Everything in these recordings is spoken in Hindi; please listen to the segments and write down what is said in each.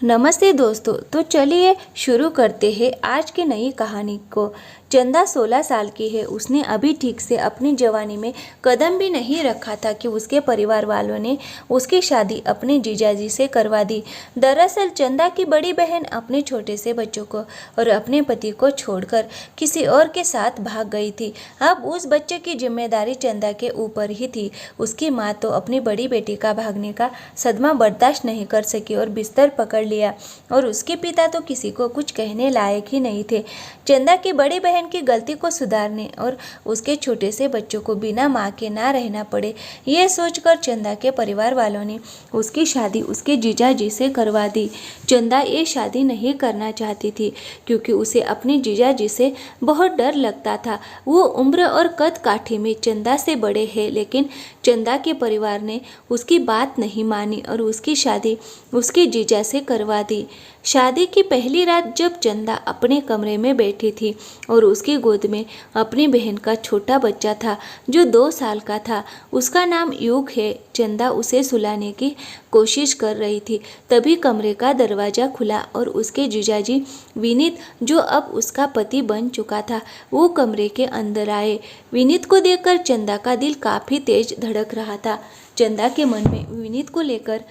नमस्ते दोस्तों। तो चलिए शुरू करते हैं आज की नई कहानी को। चंदा 16 साल की है। उसने अभी ठीक से अपनी जवानी में कदम भी नहीं रखा था कि उसके परिवार वालों ने उसकी शादी अपने जीजाजी से करवा दी। दरअसल चंदा की बड़ी बहन अपने छोटे से बच्चों को और अपने पति को छोड़कर किसी और के साथ भाग गई थी। अब उस बच्चे की जिम्मेदारी चंदा के ऊपर ही थी। उसकी माँ तो अपनी बड़ी बेटी का भागने का सदमा बर्दाश्त नहीं कर सकी और बिस्तर पकड़ लिया, और उसके पिता तो किसी को कुछ कहने लायक ही नहीं थे। चंदा की बड़ी बहन की गलती को सुधारने और उसके छोटे से बच्चों को बिना माँ के ना रहना पड़े, ये सोचकर चंदा के परिवार वालों ने उसकी शादी उसके जीजाजी से करवा दी। चंदा ये शादी नहीं करना चाहती थी क्योंकि उसे अपने जीजाजी से बहुत डर लगता था। वो उम्र और कद काठी में चंदा से बड़े हैं, लेकिन चंदा के परिवार ने उसकी बात नहीं मानी और उसकी शादी उसके जीजा से करवा दी। शादी की पहली रात जब चंदा अपने कमरे में बैठी थी और उसकी गोद में अपनी बहन का छोटा बच्चा था जो 2 साल का था, उसका नाम युग है। चंदा उसे सुलाने की कोशिश कर रही थी, तभी कमरे का दरवाज़ा खुला और उसके जीजाजी विनीत, जो अब उसका पति बन चुका था, वो कमरे के अंदर आए। विनीत को देखकर चंदा का दिल काफ़ी तेज धड़क रहा था। चंदा के मन में विनीत को लेकर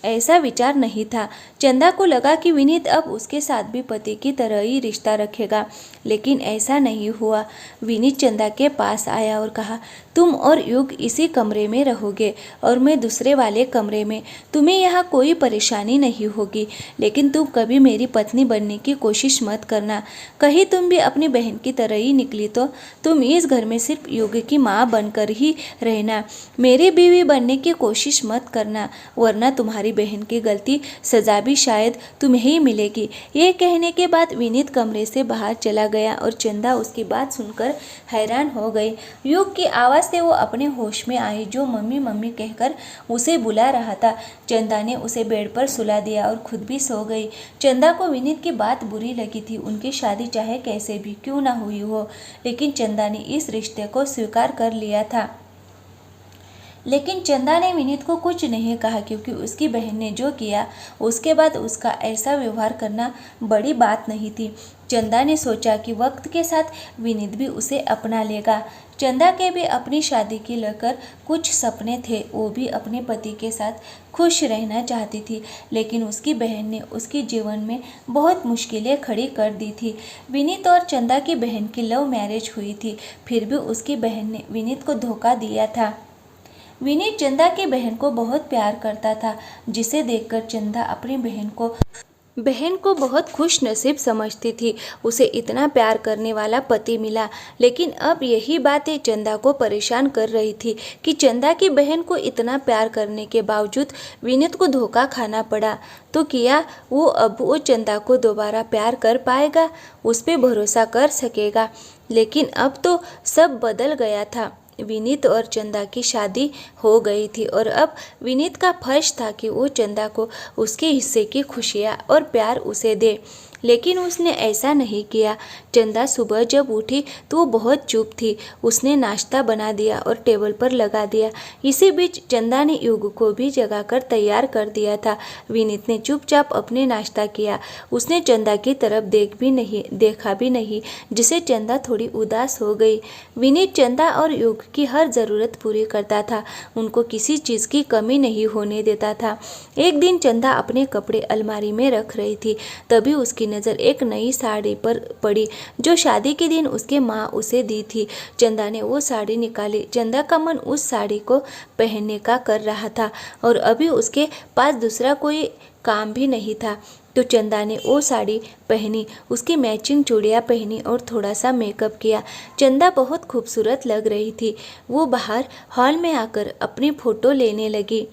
ऐसा विचार नहीं था। चंदा को लगा कि विनीत अब उसके साथ भी पति की तरह ही रिश्ता रखेगा, लेकिन ऐसा नहीं हुआ। विनीत चंदा के पास आया और कहा, तुम और युग इसी कमरे में रहोगे और मैं दूसरे वाले कमरे में। तुम्हें यहाँ कोई परेशानी नहीं होगी, लेकिन तुम कभी मेरी पत्नी बनने की कोशिश मत करना। कहीं तुम भी अपनी बहन की तरह ही निकली तो तुम इस घर में सिर्फ युग की माँ बनकर ही रहना। मेरी बीवी बनने की कोशिश मत करना, वरना तुम्हारी बहन की गलती सजा भी शायद तुम्हें ही मिलेगी। ये कहने के बाद विनीत कमरे से बाहर चला गया और चंदा उसकी बात सुनकर हैरान हो गई। युग की आवाज़ से वो अपने होश में आई, जो मम्मी मम्मी कहकर उसे बुला रहा था। चंदा ने उसे बेड पर सुला दिया और खुद भी सो गई। चंदा को विनीत की बात बुरी लगी थी। उनकी शादी चाहे कैसे भी क्यों ना हुई हो, लेकिन चंदा ने इस रिश्ते को स्वीकार कर लिया था। लेकिन चंदा ने विनीत को कुछ नहीं कहा, क्योंकि उसकी बहन ने जो किया उसके बाद उसका ऐसा व्यवहार करना बड़ी बात नहीं थी। चंदा ने सोचा कि वक्त के साथ विनीत भी उसे अपना लेगा। चंदा के भी अपनी शादी की लेकर कुछ सपने थे। वो भी अपने पति के साथ खुश रहना चाहती थी, लेकिन उसकी बहन ने उसके जीवन में बहुत मुश्किलें खड़ी कर दी थी। विनीत और चंदा की बहन की लव मैरिज हुई थी, फिर भी उसकी बहन ने विनीत को धोखा दिया था। विनीत चंदा की बहन को बहुत प्यार करता था, जिसे देखकर चंदा अपनी बहन को बहुत खुश नसीब समझती थी। उसे इतना प्यार करने वाला पति मिला, लेकिन अब यही बातें चंदा को परेशान कर रही थी कि चंदा की बहन को इतना प्यार करने के बावजूद विनीत को धोखा खाना पड़ा। तो क्या वो चंदा को दोबारा प्यार कर पाएगा, उस पर भरोसा कर सकेगा? लेकिन अब तो सब बदल गया था। विनीत और चंदा की शादी हो गई थी और अब विनीत का फर्ज था कि वो चंदा को उसके हिस्से की खुशियाँ और प्यार उसे दे, लेकिन उसने ऐसा नहीं किया। चंदा सुबह जब उठी तो वो बहुत चुप थी। उसने नाश्ता बना दिया और टेबल पर लगा दिया। इसी बीच चंदा ने युग को भी जगाकर तैयार कर दिया था। विनीत ने चुपचाप अपने नाश्ता किया। उसने चंदा की तरफ देखा भी नहीं, जिसे चंदा थोड़ी उदास हो गई। विनीत चंदा और युग की हर ज़रूरत पूरी करता था, उनको किसी चीज़ की कमी नहीं होने देता था। एक दिन चंदा अपने कपड़े अलमारी में रख रही थी, तभी उसकी नज़र एक नई साड़ी पर पड़ी जो शादी के दिन उसके माँ उसे दी थी। चंदा ने वो साड़ी निकाली। चंदा का मन उस साड़ी को पहनने का कर रहा था और अभी उसके पास दूसरा कोई काम भी नहीं था। तो चंदा ने वो साड़ी पहनी, उसकी मैचिंग चूड़ियाँ पहनी और थोड़ा सा मेकअप किया। चंदा बहुत खूबसूरत लग रही थी। वो बाहर हॉल में आकर अपनी फ़ोटो लेने लगी।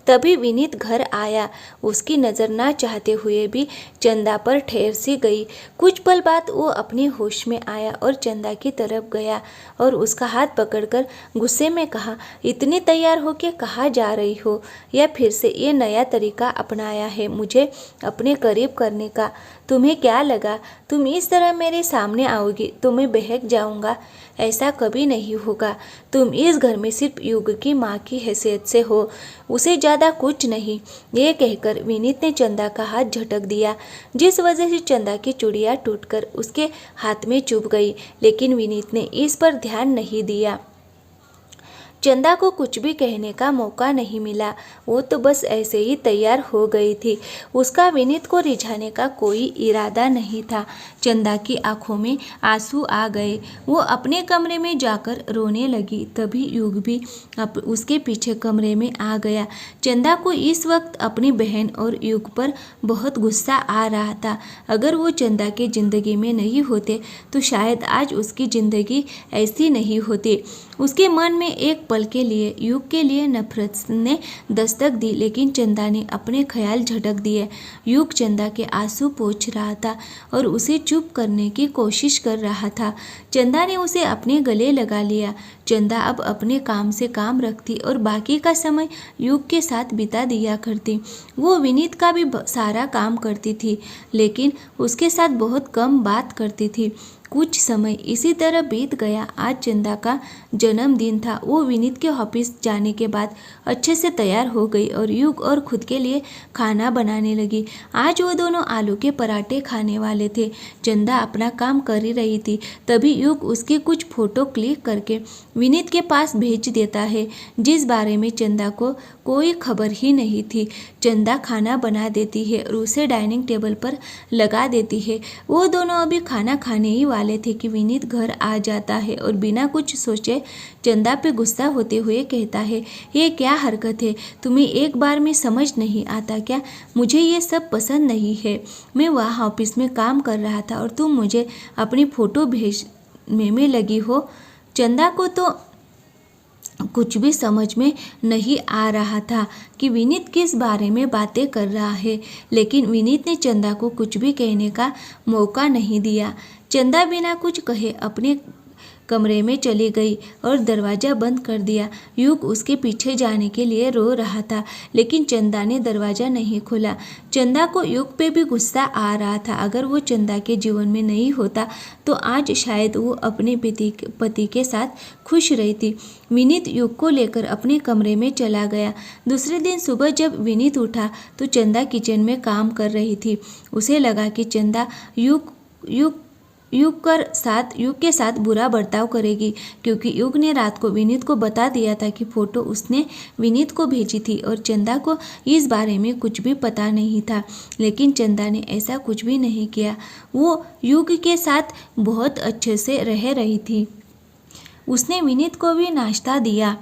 तभी विनीत घर आया। उसकी नज़र ना चाहते हुए भी चंदा पर ठहर सी गई। कुछ पल बाद वो अपनी होश में आया और चंदा की तरफ गया और उसका हाथ पकड़कर गुस्से में कहा, इतनी तैयार हो के कहाँ जा रही हो, या फिर से ये नया तरीका अपनाया है मुझे अपने करीब करने का? तुम्हें क्या लगा तुम इस तरह मेरे सामने आओगी तो मैं बहक जाऊंगा? ऐसा कभी नहीं होगा। तुम इस घर में सिर्फ युग की माँ की हैसियत से हो। उसे ज़्यादा ज़्यादा कुछ नहीं। ये कहकर विनीत ने चंदा का हाथ झटक दिया, जिस वजह से चंदा की चूड़ियाँ टूटकर उसके हाथ में चुभ गई। लेकिन विनीत ने इस पर ध्यान नहीं दिया। चंदा को कुछ भी कहने का मौका नहीं मिला। वो तो बस ऐसे ही तैयार हो गई थी। उसका विनीत को रिझाने का कोई इरादा नहीं था। चंदा की आंखों में आंसू आ गए। वो अपने कमरे में जाकर रोने लगी। तभी युग भी उसके पीछे कमरे में आ गया। चंदा को इस वक्त अपनी बहन और युग पर बहुत गुस्सा आ रहा था। अगर वो चंदा की ज़िंदगी में नहीं होते तो शायद आज उसकी ज़िंदगी ऐसी नहीं होती। उसके मन में एक पल के लिए युग के लिए नफरत ने दस्तक दी, लेकिन चंदा ने अपने ख्याल झटक दिए। युग चंदा के आंसू पोंछ रहा था और उसे चुप करने की कोशिश कर रहा था। चंदा ने उसे अपने गले लगा लिया। चंदा अब अपने काम से काम रखती और बाकी का समय युग के साथ बिता दिया करती। वो विनीत का भी सारा काम करती थी, लेकिन उसके साथ बहुत कम बात करती थी। कुछ समय इसी तरह बीत गया। आज चंदा का जन्मदिन था। वो विनीत के ऑफिस जाने के बाद अच्छे से तैयार हो गई और युग और खुद के लिए खाना बनाने लगी। आज वो दोनों आलू के पराठे खाने वाले थे। चंदा अपना काम कर ही रही थी, तभी युग उसके कुछ फोटो क्लिक करके विनीत के पास भेज देता है, जिस बारे में चंदा को कोई खबर ही नहीं थी। चंदा खाना बना देती है और उसे डाइनिंग टेबल पर लगा देती है। वो दोनों अभी खाना खाने ही वाले थे कि विनीत घर आ जाता है और बिना कुछ सोचे चंदा पे गुस्सा होते हुए कहता है, ये क्या हरकत है? तुम्हें एक बार में समझ नहीं आता क्या? मुझे ये सब पसंद नहीं है। मैं वहाँ ऑफिस में काम कर रहा था और तुम मुझे अपनी फ़ोटो भेजने में लगी हो। चंदा को तो कुछ भी समझ में नहीं आ रहा था कि विनीत किस बारे में बातें कर रहा है, लेकिन विनीत ने चंदा को कुछ भी कहने का मौका नहीं दिया। चंदा बिना कुछ कहे अपने कमरे में चली गई और दरवाज़ा बंद कर दिया। युग उसके पीछे जाने के लिए रो रहा था, लेकिन चंदा ने दरवाज़ा नहीं खोला। चंदा को युग पे भी गुस्सा आ रहा था। अगर वो चंदा के जीवन में नहीं होता तो आज शायद वो अपने पति के साथ खुश रहती। विनीत युग को लेकर अपने कमरे में चला गया। दूसरे दिन सुबह जब विनीत उठा तो चंदा किचन में काम कर रही थी। उसे लगा कि चंदा युग के साथ बुरा बर्ताव करेगी, क्योंकि युग ने रात को विनीत को बता दिया था कि फ़ोटो उसने विनीत को भेजी थी और चंदा को इस बारे में कुछ भी पता नहीं था। लेकिन चंदा ने ऐसा कुछ भी नहीं किया। वो युग के साथ बहुत अच्छे से रह रही थी। उसने विनीत को भी नाश्ता दिया,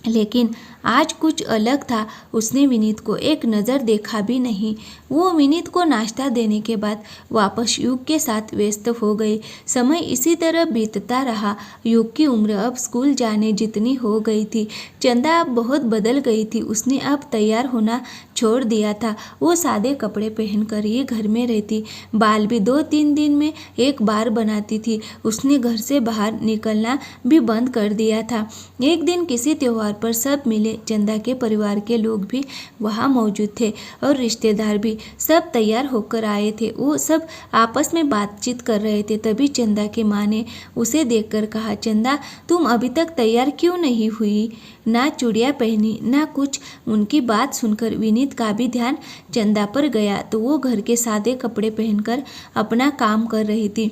लेकिन आज कुछ अलग था। उसने विनीत को एक नज़र देखा भी नहीं। वो विनीत को नाश्ता देने के बाद वापस युग के साथ व्यस्त हो गई। समय इसी तरह बीतता रहा। युग की उम्र अब स्कूल जाने जितनी हो गई थी। चंदा अब बहुत बदल गई थी। उसने अब तैयार होना छोड़ दिया था। वो सादे कपड़े पहनकर ही घर में रहती। बाल भी 2-3 दिन में एक बार बनाती थी। उसने घर से बाहर निकलना भी बंद कर दिया था। एक दिन किसी त्योहार पर सब मिले। चंदा के परिवार के लोग भी वहाँ मौजूद थे और रिश्तेदार भी सब तैयार होकर आए थे। वो सब आपस में बातचीत कर रहे थे। तभी चंदा की माँ ने उसे देखकर कहा, चंदा तुम अभी तक तैयार क्यों नहीं हुई? ना चूड़ियाँ पहनी ना कुछ। उनकी बात सुनकर विनीत का भी ध्यान चंदा पर गया तो वो घर के सादे कपड़े पहनकर अपना काम कर रही थी।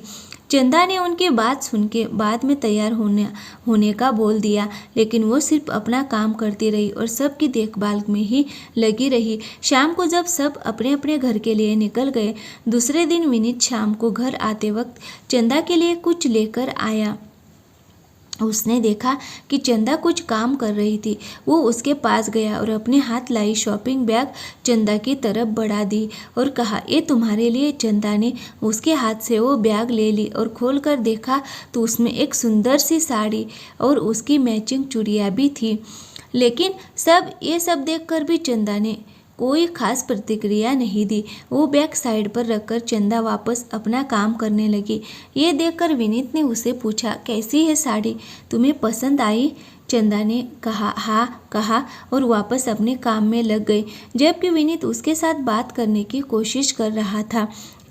चंदा ने उनकी बात सुन के बाद में तैयार होने का बोल दिया, लेकिन वो सिर्फ अपना काम करती रही और सबकी देखभाल में ही लगी रही। शाम को जब सब अपने अपने घर के लिए निकल गए, दूसरे दिन विनीत शाम को घर आते वक्त चंदा के लिए कुछ लेकर आया। उसने देखा कि चंदा कुछ काम कर रही थी। वो उसके पास गया और अपने हाथ लाई शॉपिंग बैग चंदा की तरफ बढ़ा दी और कहा, ये तुम्हारे लिए। चंदा ने उसके हाथ से वो बैग ले ली और खोल कर देखा तो उसमें एक सुंदर सी साड़ी और उसकी मैचिंग चूड़ियाँ भी थी। लेकिन ये सब देखकर भी चंदा ने कोई खास प्रतिक्रिया नहीं दी। वो बैग साइड पर रखकर चंदा वापस अपना काम करने लगी। ये देखकर विनीत ने उसे पूछा, कैसी है साड़ी? तुम्हें पसंद आई? चंदा ने कहा और वापस अपने काम में लग गई, जबकि विनीत उसके साथ बात करने की कोशिश कर रहा था।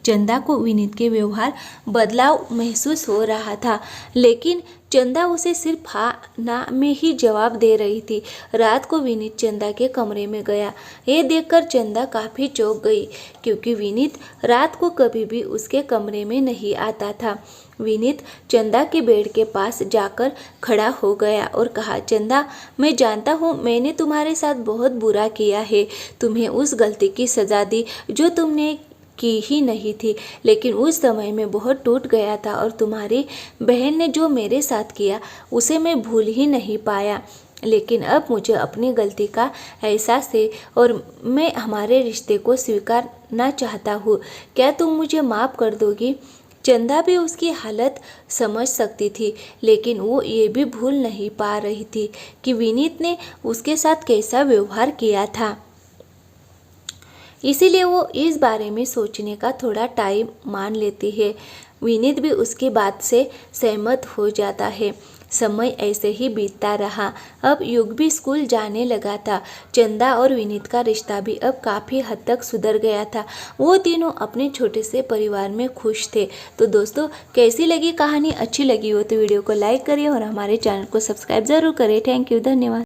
चंदा को विनीत के व्यवहार बदलाव महसूस हो रहा था, लेकिन चंदा उसे सिर्फ हाँ ना में ही जवाब दे रही थी। रात को विनीत चंदा के कमरे में गया। ये देखकर चंदा काफ़ी चौंक गई, क्योंकि विनीत रात को कभी भी उसके कमरे में नहीं आता था। विनीत चंदा के बेड के पास जाकर खड़ा हो गया और कहा, चंदा, मैं जानता हूँ मैंने तुम्हारे साथ बहुत बुरा किया है, तुम्हें उस गलती की सज़ा दी जो तुमने की ही नहीं थी, लेकिन उस समय मैं बहुत टूट गया था और तुम्हारी बहन ने जो मेरे साथ किया उसे मैं भूल ही नहीं पाया। लेकिन अब मुझे अपनी गलती का एहसास है और मैं हमारे रिश्ते को स्वीकारना चाहता हूँ। क्या तुम मुझे माफ़ कर दोगी? चंदा भी उसकी हालत समझ सकती थी, लेकिन वो ये भी भूल नहीं पा रही थी कि विनीत ने उसके साथ कैसा व्यवहार किया था। इसीलिए वो इस बारे में सोचने का थोड़ा टाइम मान लेती है। विनीत भी उसकी बात से सहमत हो जाता है। समय ऐसे ही बीतता रहा। अब युग भी स्कूल जाने लगा था। चंदा और विनीत का रिश्ता भी अब काफ़ी हद तक सुधर गया था। वो तीनों अपने छोटे से परिवार में खुश थे। तो दोस्तों, कैसी लगी कहानी? अच्छी लगी हो तो वीडियो को लाइक करिए और हमारे चैनल को सब्सक्राइब ज़रूर करें। थैंक यू, धन्यवाद।